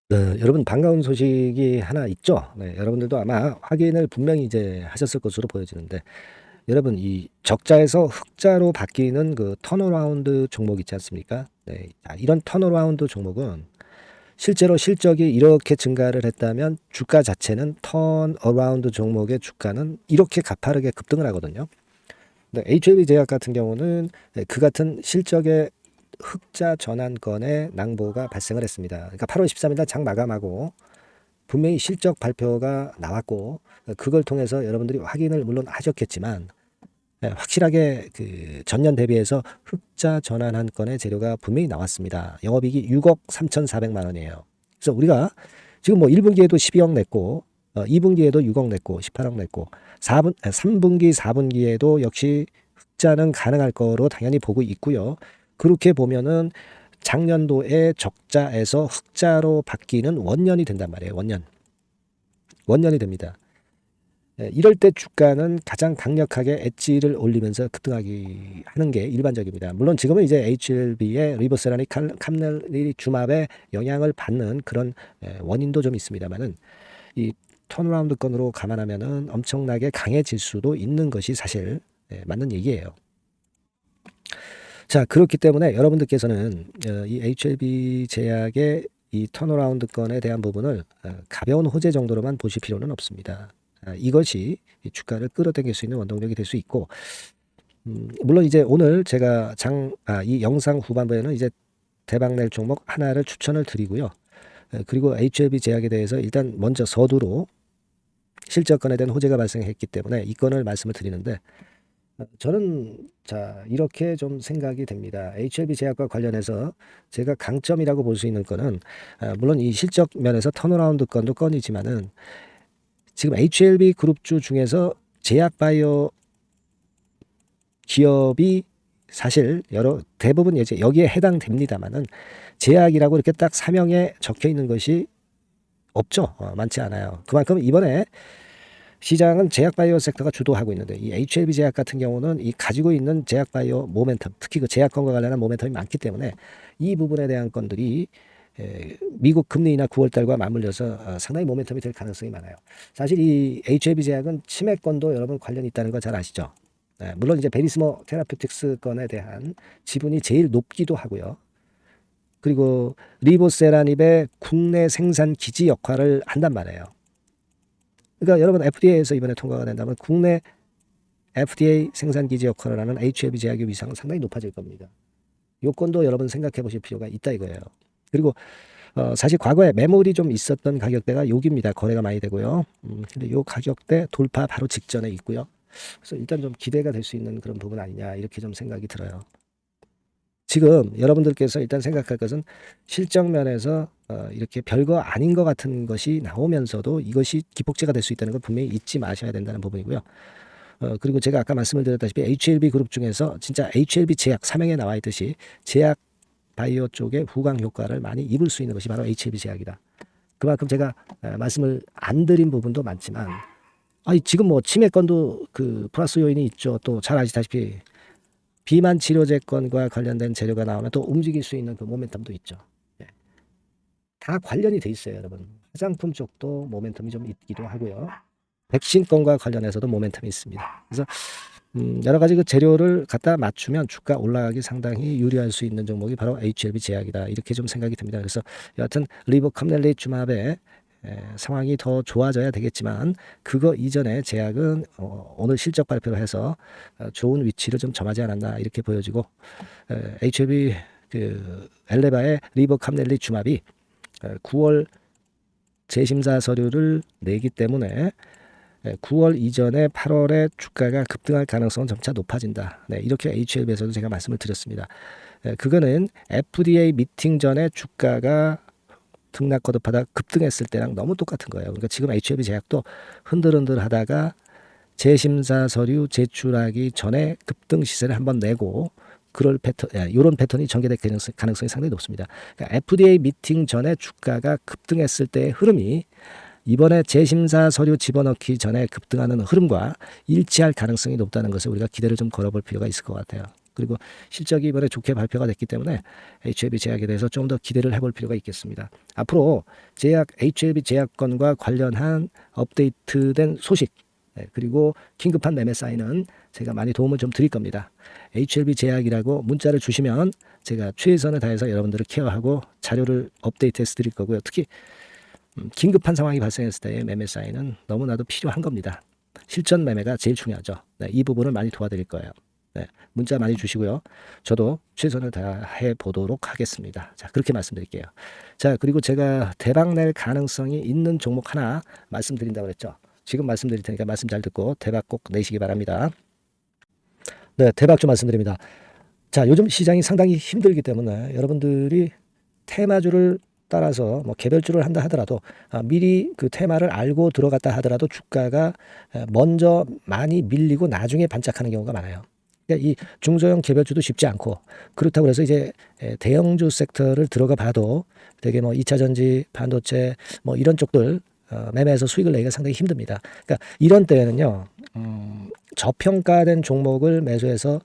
네, 여러분 반가운 소식이 하나 있죠. 네, 여러분들도 아마 확인을 분명히 이제 하셨을 것으로 보여지는데 여러분 이 적자에서 흑자로 바뀌는 그 턴어라운드 종목 있지 않습니까? 네, 이런 턴어라운드 종목은 실제로 실적이 이렇게 증가를 했다면 주가 자체는 턴어라운드 종목의 주가는 이렇게 가파르게 급등을 하거든요. 근데 HLB 제약 같은 경우는 그 같은 실적의 흑자 전환권의 낭보가 발생을 했습니다. 그러니까 8월 13일 날 장 마감하고 분명히 실적 발표가 나왔고 그걸 통해서 여러분들이 확인을 물론 하셨겠지만 확실하게 그 전년 대비해서 흑자 전환한 건의 재료가 분명히 나왔습니다. 영업이익이 6억 3,400만 원이에요. 그래서 우리가 지금 뭐 1분기에도 12억 냈고 2분기에도 6억 냈고 18억 냈고 3분기 4분기에도 역시 흑자는 가능할 거로 당연히 보고 있고요. 그렇게 보면은 작년도에 적자에서 흑자로 바뀌는 원년이 된단 말이에요. 원년이 됩니다. 이럴 때 주가는 가장 강력하게 엣지를 올리면서 급등하기 하는 게 일반적입니다. 물론 지금은 이제 HLB의 리보세라닉 캄넬리주맙의 영향을 받는 그런 원인도 좀 있습니다만은 이 턴어라운드 건으로 감안하면은 엄청나게 강해질 수도 있는 것이 사실 맞는 얘기예요. 자, 그렇기 때문에 여러분들께서는 이 HLB 제약의 이 턴어라운드 건에 대한 부분을 가벼운 호재 정도로만 보실 필요는 없습니다. 이것이 이 주가를 끌어당길 수 있는 원동력이 될 수 있고, 물론 이제 오늘 제가 이 영상 후반부에는 이제 대박낼 종목 하나를 추천을 드리고요. 그리고 HLB 제약에 대해서 일단 먼저 서두로 실적건에 대한 호재가 발생했기 때문에 이 건을 말씀을 드리는데, 저는 자 이렇게 좀 생각이 됩니다. HLB 제약과 관련해서 제가 강점이라고 볼 수 있는 거는 물론 이 실적 면에서 턴어라운드 건도 건이지만은 지금 HLB 그룹주 중에서 제약바이오 기업이 사실 대부분 이제 여기에 해당됩니다만은 제약이라고 이렇게 딱 사명에 적혀 있는 것이 없죠. 많지 않아요. 그만큼 이번에 시장은 제약바이오 섹터가 주도하고 있는데 이 HLB 제약 같은 경우는 이 가지고 있는 제약바이오 모멘텀, 특히 그 제약건과 관련한 모멘텀이 많기 때문에 이 부분에 대한 건들이 미국 금리 인하 9월 달과 맞물려서 상당히 모멘텀이 될 가능성이 많아요. 사실 이 HLB 제약은 치매건도 여러분 관련이 있다는 거 잘 아시죠? 물론 이제 베리스모 테라퓨틱스 건에 대한 지분이 제일 높기도 하고요. 그리고 리보세라닙의 국내 생산 기지 역할을 한단 말이에요. 그러니까 여러분 FDA에서 이번에 통과가 된다면 국내 FDA 생산 기지 역할을 하는 HLB 제약의 위상은 상당히 높아질 겁니다. 요건도 여러분 생각해 보실 필요가 있다 이거예요. 그리고 사실 과거에 매물이 좀 있었던 가격대가 여기입니다. 거래가 많이 되고요. 근데 요 가격대 돌파 바로 직전에 있고요. 그래서 일단 좀 기대가 될 수 있는 그런 부분 아니냐 이렇게 좀 생각이 들어요. 지금 여러분들께서 일단 생각할 것은 실적 면에서 이렇게 별거 아닌 것 같은 것이 나오면서도 이것이 기폭제가 될 수 있다는 걸 분명히 잊지 마셔야 된다는 부분이고요. 그리고 제가 아까 말씀을 드렸다시피 HLB 그룹 중에서 진짜 HLB 제약 사명에 나와 있듯이 제약 바이오 쪽의 후광 효과를 많이 입을 수 있는 것이 바로 HLB 제약이다. 그만큼 제가 말씀을 안 드린 부분도 많지만 아니 지금 뭐 치매 건도 그 플러스 요인이 있죠. 또 잘 아시다시피 비만 치료제건과 관련된 재료가 나오면 또 움직일 수 있는 그 모멘텀도 있죠. 예. 다 관련이 돼 있어요, 여러분. 화장품 쪽도 모멘텀이 좀 있기도 하고요. 백신건과 관련해서도 모멘텀이 있습니다. 그래서 여러 가지 그 재료를 갖다 맞추면 주가 올라가기 상당히 유리할 수 있는 종목이 바로 HLB 제약이다. 이렇게 좀 생각이 듭니다. 그래서 여하튼 리보캄넬리주맙의 상황이 더 좋아져야 되겠지만 그거 이전에 제약은 오늘 실적 발표를 해서 좋은 위치를 좀 점하지 않았나 이렇게 보여지고 HLB 그 엘레바의 리보캄넬리주맙이 9월 재심사 서류를 내기 때문에 9월 이전에 8월에 주가가 급등할 가능성은 점차 높아진다. 네, 이렇게 HLB에서도 제가 말씀을 드렸습니다. 그거는 FDA 미팅 전에 주가가 등락 거듭하다 급등했을 때랑 너무 똑같은 거예요. 그러니까 지금 HLB 제약도 흔들흔들 하다가 재심사 서류 제출하기 전에 급등 시세를 한번 내고 그럴 패턴, 이런 패턴이 전개될 가능성이 상당히 높습니다. 그러니까 FDA 미팅 전에 주가가 급등했을 때의 흐름이 이번에 재심사 서류 집어넣기 전에 급등하는 흐름과 일치할 가능성이 높다는 것을 우리가 기대를 좀 걸어볼 필요가 있을 것 같아요. 그리고 실적이 이번에 좋게 발표가 됐기 때문에 HLB 제약에 대해서 좀 더 기대를 해볼 필요가 있겠습니다. 앞으로 HLB 제약권과 관련한 업데이트된 소식, 그리고 긴급한 매매 사인은 제가 많이 도움을 좀 드릴 겁니다. HLB 제약이라고 문자를 주시면 제가 최선을 다해서 여러분들을 케어하고 자료를 업데이트해서 드릴 거고요. 특히 긴급한 상황이 발생했을 때의 매매 사인은 너무나도 필요한 겁니다. 실전 매매가 제일 중요하죠. 이 부분을 많이 도와드릴 거예요. 문자 많이 주시고요. 저도 최선을 다해 보도록 하겠습니다. 자, 그렇게 말씀드릴게요. 자, 그리고 제가 대박 낼 가능성이 있는 종목 하나 말씀드린다고 그랬죠. 지금 말씀드릴 테니까 말씀 잘 듣고 대박 꼭 내시기 바랍니다. 네, 대박 좀 말씀드립니다. 자, 요즘 시장이 상당히 힘들기 때문에 여러분들이 테마주를 따라서 뭐 개별주를 한다 하더라도 미리 그 테마를 알고 들어갔다 하더라도 주가가 먼저 많이 밀리고 나중에 반짝하는 경우가 많아요. 그러니까 이 중소형 개별주도 쉽지 않고, 그렇다고 해서 이제 대형주 섹터를 들어가 봐도 되게 뭐 2차전지, 반도체 뭐 이런 쪽들 매매해서 수익을 내기가 상당히 힘듭니다. 그러니까 이런 때에는요, 저평가된 종목을 매수해서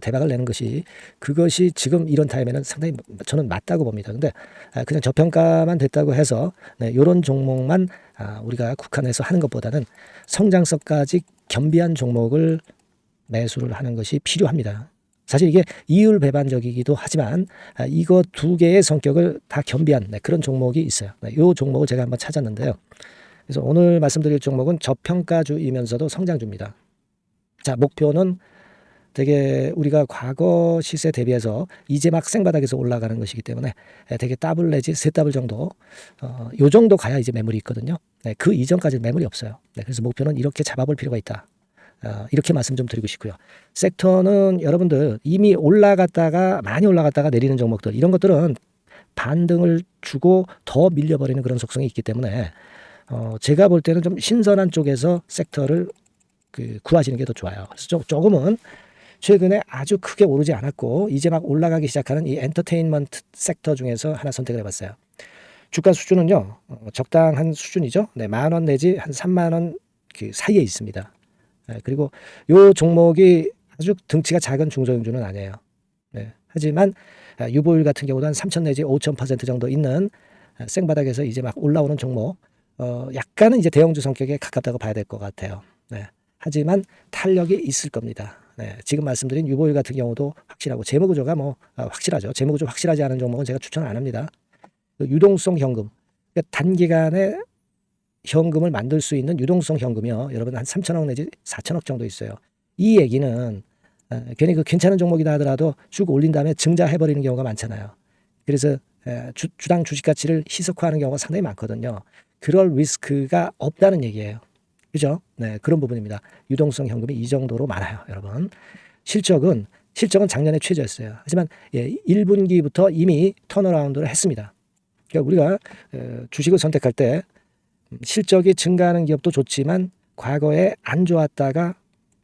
대박을 내는 것이, 그것이 지금 이런 타임에는 상당히 저는 맞다고 봅니다. 근데 그냥 저평가만 됐다고 해서 이런 종목만 우리가 국한해서 하는 것보다는 성장성까지 겸비한 종목을 매수를 하는 것이 필요합니다. 사실 이게 이율배반적이기도 하지만 이거 두 개의 성격을 다 겸비한 그런 종목이 있어요. 이 종목을 제가 한번 찾았는데요. 그래서 오늘 말씀드릴 종목은 저평가주이면서도 성장주입니다. 자, 목표는 되게 우리가 과거 시세 대비해서 이제 막 생바닥에서 올라가는 것이기 때문에 되게 더블 내지 세 더블 정도, 요 정도 가야 이제 매물이 있거든요. 그 이전까지는 매물이 없어요. 그래서 목표는 이렇게 잡아볼 필요가 있다. 이렇게 말씀 좀 드리고 싶고요. 섹터는 여러분들 이미 올라갔다가 많이 올라갔다가 내리는 종목들, 이런 것들은 반등을 주고 더 밀려버리는 그런 속성이 있기 때문에 제가 볼 때는 좀 신선한 쪽에서 섹터를 구하시는 게 더 좋아요. 그래서 조금은 최근에 아주 크게 오르지 않았고 이제 막 올라가기 시작하는 이 엔터테인먼트 섹터 중에서 하나 선택을 해봤어요. 주가 수준은요, 적당한 수준이죠. 10,000원 내지 한 30,000원 그 사이에 있습니다. 그리고 이 종목이 아주 등치가 작은 중소형주는 아니에요. 하지만 유보율 같은 경우도 한 3,000 내지 5,000% 정도 있는 생바닥에서 이제 막 올라오는 종목, 약간은 이제 대형주 성격에 가깝다고 봐야 될 것 같아요. 하지만 탄력이 있을 겁니다. 지금 말씀드린 유보율 같은 경우도 확실하고 재무구조가 뭐 확실하죠. 재무구조 확실하지 않은 종목은 제가 추천 안 합니다. 유동성 현금, 그러니까 단기간에 현금을 만들 수 있는 유동성 현금이요, 여러분 한 3,000억 내지 4,000억 정도 있어요. 이 얘기는 괜히 그 괜찮은 종목이다 하더라도 쭉 올린 다음에 증자해버리는 경우가 많잖아요. 그래서 주당 주식 가치를 희석화하는 경우가 상당히 많거든요. 그럴 리스크가 없다는 얘기예요. 그죠? 그런 부분입니다. 유동성 현금이 이 정도로 많아요, 여러분. 실적은 작년에 최저였어요. 하지만 1분기부터 이미 턴어라운드를 했습니다. 그러니까 우리가 주식을 선택할 때 실적이 증가하는 기업도 좋지만 과거에 안 좋았다가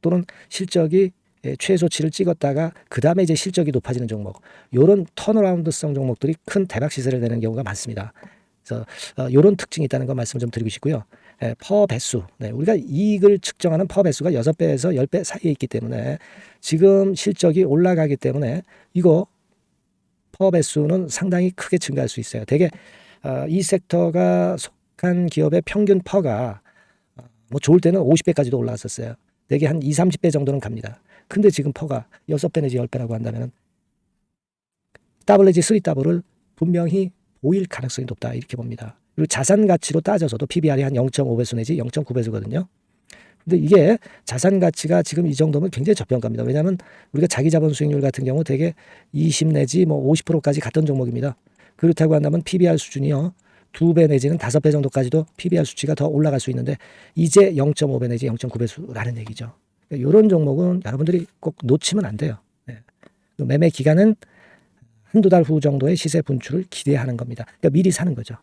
또는 실적이 최소치를 찍었다가 그 다음에 이제 실적이 높아지는 종목, 이런 턴어라운드성 종목들이 큰 대박 시세를 내는 경우가 많습니다. 그래서 이런 특징이 있다는 거 말씀 좀 드리고 싶고요. 퍼 배수, 우리가 이익을 측정하는 퍼 배수가 6배에서 10배 사이에 있기 때문에 지금 실적이 올라가기 때문에 이거 퍼 배수는 상당히 크게 증가할 수 있어요. 되게 이 섹터가 속한 기업의 평균 퍼가 뭐 좋을 때는 50배까지도 올라왔었어요. 되게 한 20-30배 정도는 갑니다. 근데 지금 퍼가 6배 내지 10배라고 한다면 더블 내지 3더블을 분명히 보일 가능성이 높다, 이렇게 봅니다. 그리고 자산 가치로 따져서도 PBR이 한 0.5배수 내지 0.9배수거든요. 근데 이게 자산 가치가 지금 이 정도면 굉장히 저평가입니다. 왜냐하면 우리가 자기 자본 수익률 같은 경우 되게 20 내지 뭐 50%까지 갔던 종목입니다. 그렇다고 한다면 PBR 수준이요, 2배 내지는 5배 정도까지도 PBR 수치가 더 올라갈 수 있는데 이제 0.5배 내지 0.9배수라는 얘기죠. 이런 종목은 여러분들이 꼭 놓치면 안 돼요. 매매 기간은 한두 달 후 정도의 시세 분출을 기대하는 겁니다. 그러니까 미리 사는 거죠.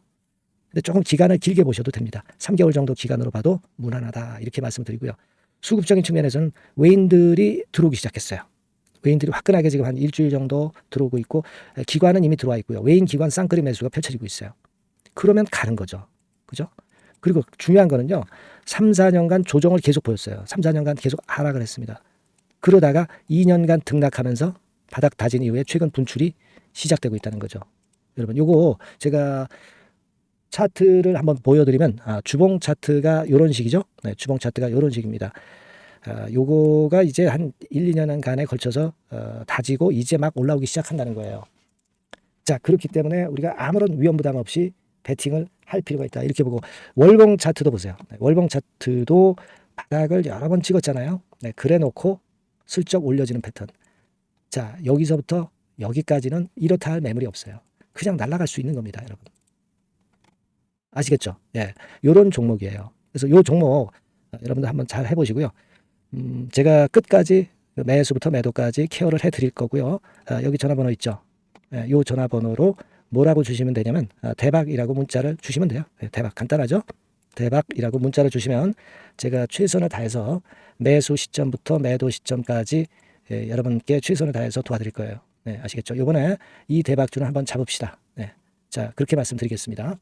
근데 조금 기간을 길게 보셔도 됩니다. 3개월 정도 기간으로 봐도 무난하다, 이렇게 말씀드리고요. 수급적인 측면에서는 외인들이 들어오기 시작했어요. 외인들이 화끈하게 지금 한 일주일 정도 들어오고 있고, 기관은 이미 들어와 있고요. 외인 기관 쌍끌이 매수가 펼쳐지고 있어요. 그러면 가는 거죠. 그죠? 그리고 중요한 거는요, 3-4년간 조정을 계속 보였어요. 3-4년간 계속 하락을 했습니다. 그러다가 2년간 등락하면서 바닥 다진 이후에 최근 분출이 시작되고 있다는 거죠. 여러분 요거 제가 차트를 한번 보여드리면 주봉 차트가 요런 식이죠. 네, 주봉 차트가 요런 식입니다. 요거가 이제 한 1, 2년간에 걸쳐서 다지고 이제 막 올라오기 시작한다는 거예요. 자, 그렇기 때문에 우리가 아무런 위험 부담 없이 베팅을 할 필요가 있다. 이렇게 보고 월봉 차트도 보세요. 네, 월봉 차트도 바닥을 여러 번 찍었잖아요. 네, 그래 놓고 슬쩍 올려지는 패턴. 자, 여기서부터 여기까지는 이렇다 할 매물이 없어요. 그냥 날아갈 수 있는 겁니다, 여러분. 아시겠죠? 예, 요런 종목이에요. 그래서 요 종목 여러분들 한번 잘 해보시고요. 제가 끝까지 매수부터 매도까지 케어를 해드릴 거고요. 여기 전화번호 있죠? 예, 요 전화번호로 뭐라고 주시면 되냐면 대박이라고 문자를 주시면 돼요. 예, 대박 간단하죠? 대박이라고 문자를 주시면 제가 최선을 다해서 매수 시점부터 매도 시점까지 여러분께 최선을 다해서 도와드릴 거예요. 네, 아시겠죠? 이번에 이 대박주는 한번 잡읍시다. 네, 자 그렇게 말씀드리겠습니다.